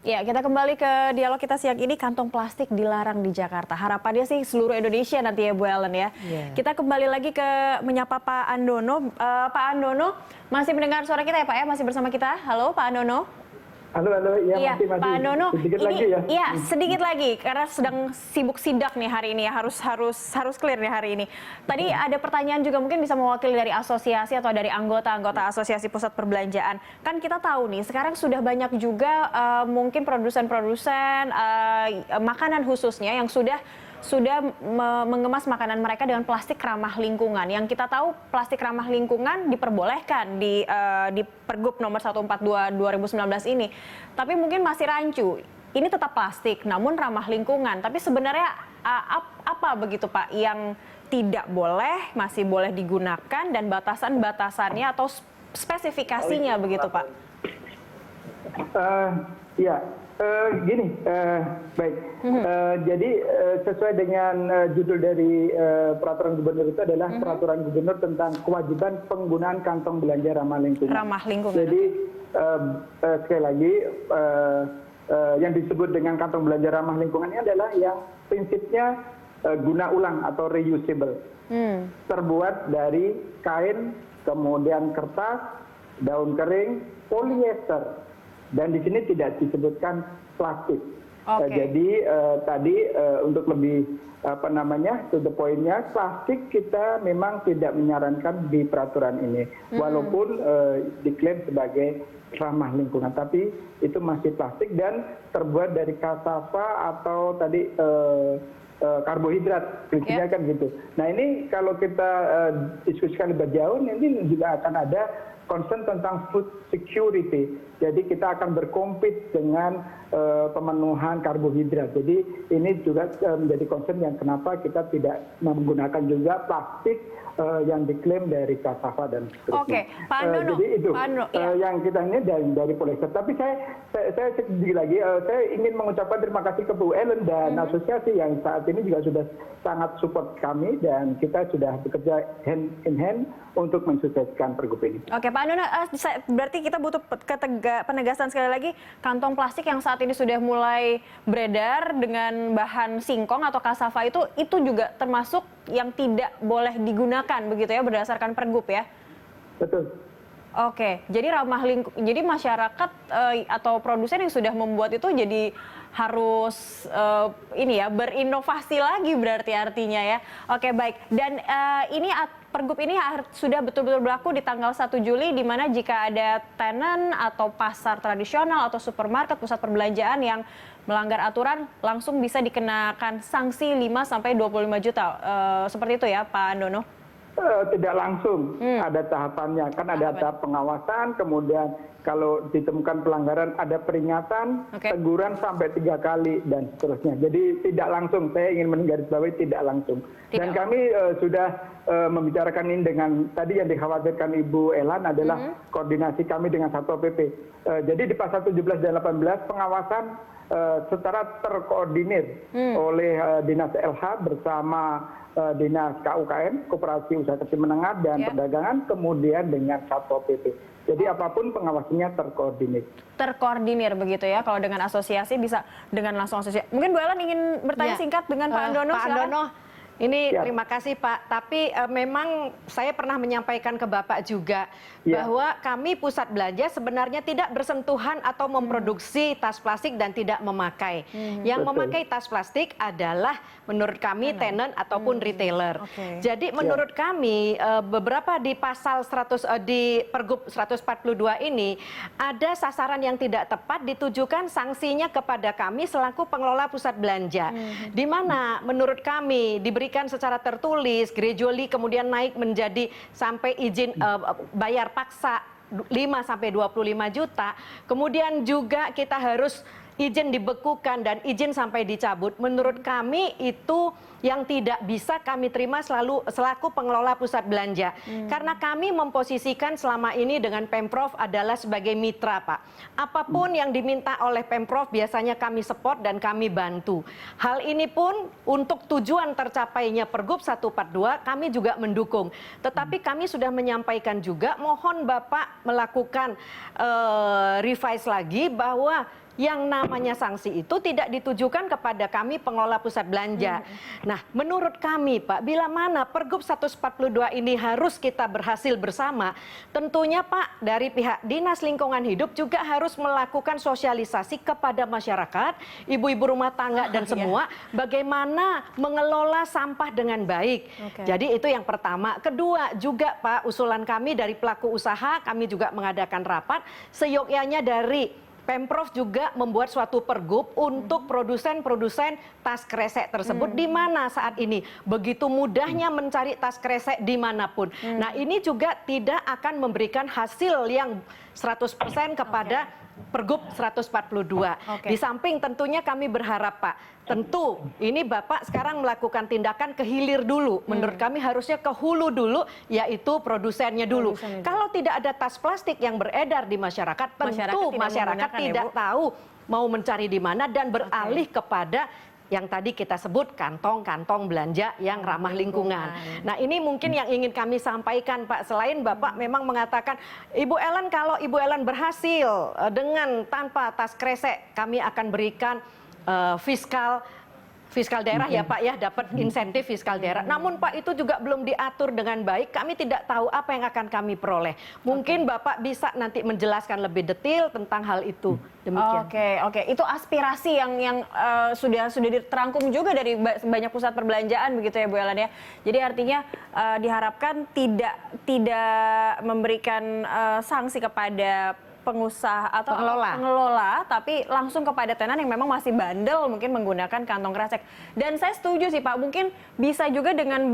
Ya, kita kembali ke dialog kita siang ini. Kantong plastik dilarang di Jakarta. Harapannya sih seluruh Indonesia nanti ya Bu Ellen ya. Kita kembali lagi ke menyapa Pak Andono. Pak Andono, masih mendengar suara kita ya Pak ya? Masih bersama kita. Halo Pak Andono. Halo, Iya, masih. Pak Andono, sedikit ini lagi ya? Iya, sedikit lagi karena sedang sibuk sidak nih hari ini ya, harus clear nih hari ini. Tadi ada pertanyaan juga mungkin bisa mewakili dari asosiasi atau dari anggota Asosiasi Pusat Perbelanjaan. Kan kita tahu nih, sekarang sudah banyak juga mungkin produsen-produsen makanan khususnya yang sudah mengemas makanan mereka dengan plastik ramah lingkungan. Yang kita tahu plastik ramah lingkungan diperbolehkan di Pergub nomor 142 2019 ini. Tapi mungkin masih rancu. Ini tetap plastik namun ramah lingkungan. Tapi sebenarnya apa begitu Pak yang tidak boleh, masih boleh digunakan dan batasan-batasannya atau spesifikasinya begitu Pak? Gini, baik. Jadi sesuai dengan judul dari peraturan gubernur itu adalah peraturan gubernur tentang kewajiban penggunaan kantong belanja ramah lingkungan. Ramah lingkungan. Jadi sekali lagi yang disebut dengan kantong belanja ramah lingkungan ini adalah yang prinsipnya guna ulang atau reusable. Terbuat dari kain, kemudian kertas, daun kering, poliester. Dan di sini tidak disebutkan plastik. Jadi tadi untuk lebih to the point-nya, plastik kita memang tidak menyarankan di peraturan ini, walaupun diklaim sebagai ramah lingkungan, tapi itu masih plastik dan terbuat dari cassava atau tadi karbohidrat, prinsipnya kan gitu. Nah ini kalau kita diskusikan lebih jauh, ini juga akan ada concern tentang food security. Jadi kita akan berkompet dengan pemenuhan karbohidrat. Jadi ini juga menjadi concern yang kenapa kita tidak menggunakan juga plastik yang diklaim dari cassava dan seterusnya. Oke, Pak Andono. Jadi itu yang kita ini dari poliester. Tapi saya sedikit lagi, saya ingin mengucapkan terima kasih ke Bu Ellen dan asosiasi yang saat ini juga sudah sangat support kami dan kita sudah bekerja hand in hand untuk mensukseskan pergub ini. Oke, Pak Andono, berarti kita butuh penegasan sekali lagi, kantong plastik yang saat ini sudah mulai beredar dengan bahan singkong atau cassava itu juga termasuk yang tidak boleh digunakan begitu ya berdasarkan pergub ya? Betul. Oke, jadi jadi masyarakat atau produsen yang sudah membuat itu jadi harus berinovasi lagi berarti artinya ya. Oke, baik. Dan ini pergub ini sudah betul-betul berlaku di tanggal 1 Juli di mana jika ada tenant atau pasar tradisional atau supermarket pusat perbelanjaan yang melanggar aturan langsung bisa dikenakan sanksi 5 sampai 25 juta. Seperti itu ya Pak Andono? Tidak langsung, ada tahapannya. Kan ada tahap pengawasan, kemudian kalau ditemukan pelanggaran ada peringatan, teguran sampai 3 kali dan seterusnya. Jadi tidak langsung, saya ingin menggarisbawahi tidak langsung. Dan kami sudah membicarakan ini dengan, tadi yang dikhawatirkan Ibu Elan adalah koordinasi kami dengan Satpol PP. Jadi di pasal 17 dan 18 pengawasan secara terkoordinir oleh Dinas LH bersama Dinas KUKM, Koperasi Usaha Kecil Menengah dan Perdagangan, kemudian dengan Satpol PP. Jadi apapun pengawasannya terkoordinir. Terkoordinir begitu ya, kalau dengan asosiasi bisa dengan langsung asosiasi. Mungkin Bu Ellen ingin bertanya singkat dengan Pak Andono. Pak Andono, ini terima kasih Pak, tapi memang saya pernah menyampaikan ke Bapak juga bahwa kami pusat belanja sebenarnya tidak bersentuhan atau memproduksi tas plastik dan tidak memakai. Yang memakai tas plastik adalah menurut kami tenant ataupun retailer. Jadi menurut kami beberapa di pasal di Pergub 142 ini ada sasaran yang tidak tepat ditujukan sanksinya kepada kami selaku pengelola pusat belanja. Di mana menurut kami diberikan secara tertulis, gradually kemudian naik menjadi sampai izin bayar paksa 5 sampai 25 juta. Kemudian juga kita harus izin dibekukan dan izin sampai dicabut. Menurut kami itu yang tidak bisa kami terima selaku pengelola pusat belanja. Karena kami memposisikan selama ini dengan Pemprov adalah sebagai mitra, Pak. Apapun yang diminta oleh Pemprov biasanya kami support dan kami bantu. Hal ini pun untuk tujuan tercapainya Pergub 142 kami juga mendukung. Tetapi kami sudah menyampaikan juga mohon Bapak melakukan revise lagi bahwa yang namanya sanksi itu tidak ditujukan kepada kami pengelola pusat belanja. Nah, menurut kami Pak, bila mana Pergub 142 ini harus kita berhasil bersama, tentunya Pak dari pihak Dinas Lingkungan Hidup juga harus melakukan sosialisasi kepada masyarakat, ibu-ibu rumah tangga dan semua, bagaimana mengelola sampah dengan baik. Jadi itu yang pertama. Kedua juga Pak, usulan kami dari pelaku usaha, kami juga mengadakan rapat, seyogyanya dari Pemprov juga membuat suatu pergub untuk produsen-produsen tas kresek tersebut di mana saat ini begitu mudahnya mencari tas kresek dimanapun. Nah ini juga tidak akan memberikan hasil yang 100% kepada Pergub 142. Di samping tentunya kami berharap Pak, tentu ini Bapak sekarang melakukan tindakan ke hilir dulu. Menurut kami harusnya ke hulu dulu, yaitu produsennya dulu. Kalau tidak ada tas plastik yang beredar di masyarakat, tentu masyarakat tidak tahu mau mencari di mana dan beralih kepada yang tadi kita sebut kantong-kantong belanja yang ramah lingkungan. Nah ini mungkin yang ingin kami sampaikan Pak. Selain Bapak memang mengatakan, Ibu Ellen kalau Ibu Ellen berhasil dengan tanpa tas kresek, kami akan berikan fiskal daerah ya Pak ya, dapat insentif fiskal daerah. Namun Pak itu juga belum diatur dengan baik, kami tidak tahu apa yang akan kami peroleh. Mungkin Bapak bisa nanti menjelaskan lebih detail tentang hal itu. Demikian. Oke. Itu aspirasi yang sudah diterangkum juga dari banyak pusat perbelanjaan begitu ya Bu Ellen ya. Jadi artinya diharapkan tidak memberikan sanksi kepada pengusaha atau pengelola, tapi langsung kepada tenan yang memang masih bandel mungkin menggunakan kantong kresek. Dan saya setuju sih Pak, mungkin bisa juga dengan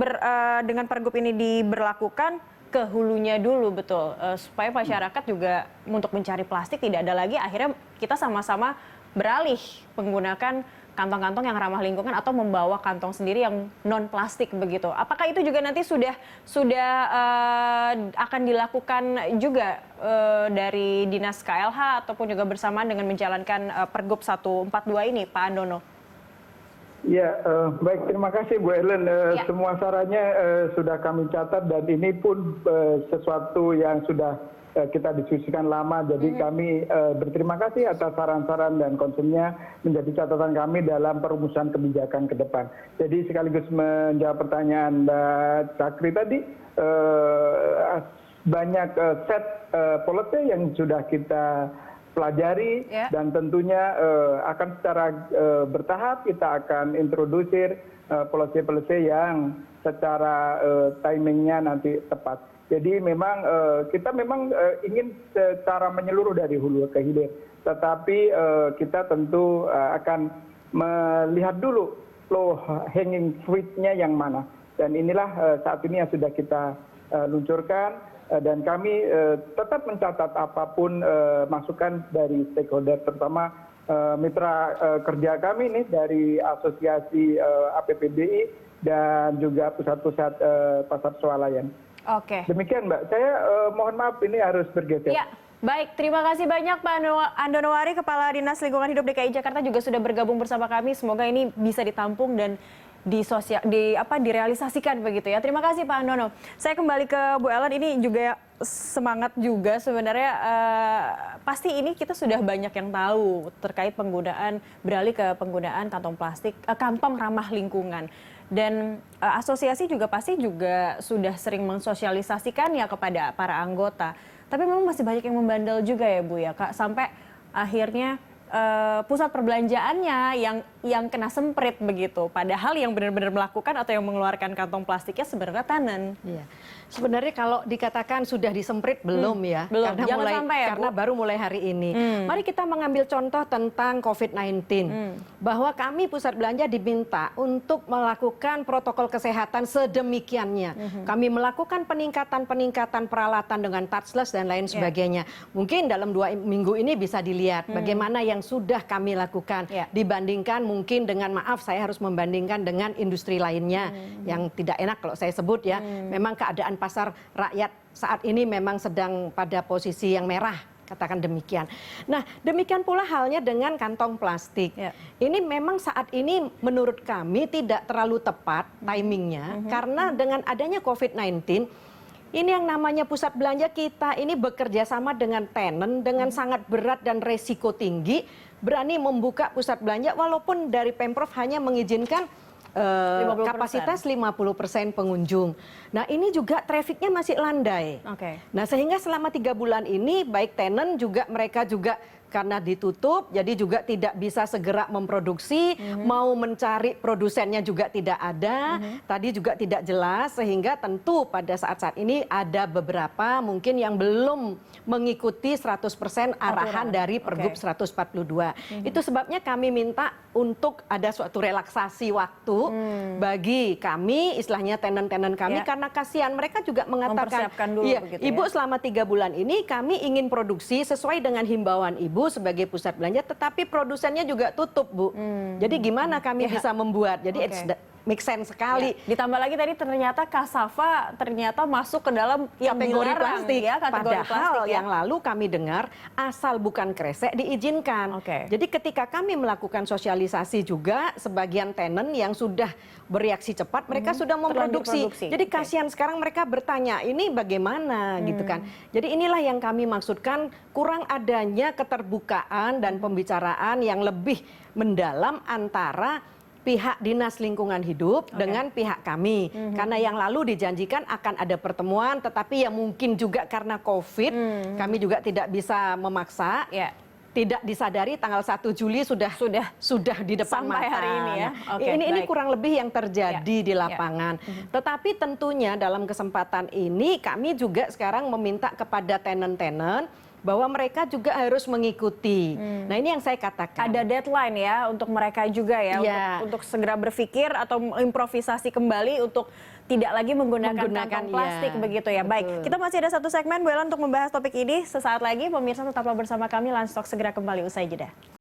pergub ini diberlakukan ke hulunya dulu betul, supaya masyarakat juga untuk mencari plastik tidak ada lagi, akhirnya kita sama-sama beralih menggunakan kantong-kantong yang ramah lingkungan atau membawa kantong sendiri yang non plastik begitu. Apakah itu juga nanti sudah akan dilakukan juga dari Dinas KLH ataupun juga bersamaan dengan menjalankan Pergub 142 ini, Pak Andono? Ya, baik, terima kasih Bu Ellen. Semua sarannya sudah kami catat dan ini pun sesuatu yang sudah kita diskusikan lama. Jadi kami berterima kasih atas saran-saran dan konsennya menjadi catatan kami dalam perumusan kebijakan ke depan. Jadi sekaligus menjawab pertanyaan Mbak Cakri tadi, banyak set policy yang sudah kita pelajari dan tentunya akan secara bertahap kita akan introdusir policy-policy yang secara timingnya nanti tepat. Jadi memang kita memang ingin secara menyeluruh dari hulu ke hilir, tetapi kita tentu akan melihat dulu low hanging fruit-nya yang mana. Dan inilah saat ini yang sudah kita luncurkan dan kami tetap mencatat apapun masukan dari stakeholder, terutama mitra kerja kami nih dari Asosiasi APPBI dan juga pusat-pusat pasar swalayan. Oke. Demikian Mbak, saya mohon maaf ini harus bergeser. Ya, baik. Terima kasih banyak Pak Andono Wari, Kepala Dinas Lingkungan Hidup DKI Jakarta juga sudah bergabung bersama kami. Semoga ini bisa ditampung dan direalisasikan begitu ya. Terima kasih Pak Andono. Saya kembali ke Bu Ellen, ini juga semangat juga sebenarnya. Pasti ini kita sudah banyak yang tahu terkait beralih ke penggunaan kantong plastik, kantong ramah lingkungan. Dan asosiasi juga pasti juga sudah sering mensosialisasikan ya kepada para anggota. Tapi memang masih banyak yang membandel juga ya Bu ya Kak, sampai akhirnya pusat perbelanjaannya yang kena semprit begitu. Padahal yang benar-benar melakukan atau yang mengeluarkan kantong plastiknya sebenarnya tenan. Iya. Sebenarnya kalau dikatakan sudah disemprit belum ya, belum. Karena baru mulai hari ini. Mari kita mengambil contoh tentang COVID-19, bahwa kami pusat belanja diminta untuk melakukan protokol kesehatan sedemikiannya. Kami melakukan peningkatan peralatan dengan touchless dan lain sebagainya. Mungkin dalam 2 minggu ini bisa dilihat bagaimana yang sudah kami lakukan dibandingkan mungkin dengan, maaf saya harus membandingkan dengan industri lainnya yang tidak enak kalau saya sebut ya. Memang keadaan pasar rakyat saat ini memang sedang pada posisi yang merah, katakan demikian. Nah, demikian pula halnya dengan kantong plastik. Ini memang saat ini menurut kami tidak terlalu tepat timingnya, karena dengan adanya COVID-19 Ini yang namanya pusat belanja kita ini bekerja sama dengan tenant dengan sangat berat dan resiko tinggi, berani membuka pusat belanja walaupun dari Pemprov hanya mengizinkan 50%. kapasitas 50% pengunjung. Nah ini juga trafficnya masih landai. Nah sehingga selama 3 bulan ini baik tenant juga mereka juga karena ditutup, jadi juga tidak bisa segera memproduksi, mau mencari produsennya juga tidak ada, tadi juga tidak jelas, sehingga tentu pada saat-saat ini ada beberapa mungkin yang belum mengikuti 100% arahan dari Pergub 142. Itu sebabnya kami minta untuk ada suatu relaksasi waktu bagi kami, istilahnya tenant-tenant kami, karena kasihan mereka juga mengatakan, dulu, iya, begitu, Ibu ya? selama 3 bulan ini kami ingin produksi sesuai dengan himbauan Ibu sebagai pusat belanja, tetapi produsennya juga tutup, Bu. Jadi gimana kami bisa membuat? Jadi it's make sense sekali. Ditambah lagi tadi ternyata Kasava ternyata masuk ke dalam yang kategori dilarang, plastik. ya, kategori Padahal plastik, ya. yang lalu kami dengar asal bukan kresek diizinkan. Jadi ketika kami melakukan sosialisasi juga sebagian tenant yang sudah bereaksi cepat, mereka sudah memproduksi. Jadi kasihan sekarang mereka bertanya, ini bagaimana gitu kan. Jadi inilah yang kami maksudkan, kurang adanya keterbukaan dan pembicaraan yang lebih mendalam antara pihak Dinas Lingkungan Hidup dengan pihak kami. Karena yang lalu dijanjikan akan ada pertemuan, tetapi ya mungkin juga karena COVID, kami juga tidak bisa memaksa. Tidak disadari tanggal 1 Juli sudah di depan sampai mata. hari ini, ya. Ini kurang lebih yang terjadi di lapangan. Tetapi tentunya dalam kesempatan ini kami juga sekarang meminta kepada tenant-tenant bahwa mereka juga harus mengikuti. Nah ini yang saya katakan. Ada deadline ya untuk mereka juga ya, untuk segera berpikir atau improvisasi kembali untuk tidak lagi menggunakan kantong plastik begitu ya. Betul. Baik, kita masih ada satu segmen Bu Ellen untuk membahas topik ini. Sesaat lagi pemirsa tetaplah bersama kami, Lunch Talk segera kembali usai jeda.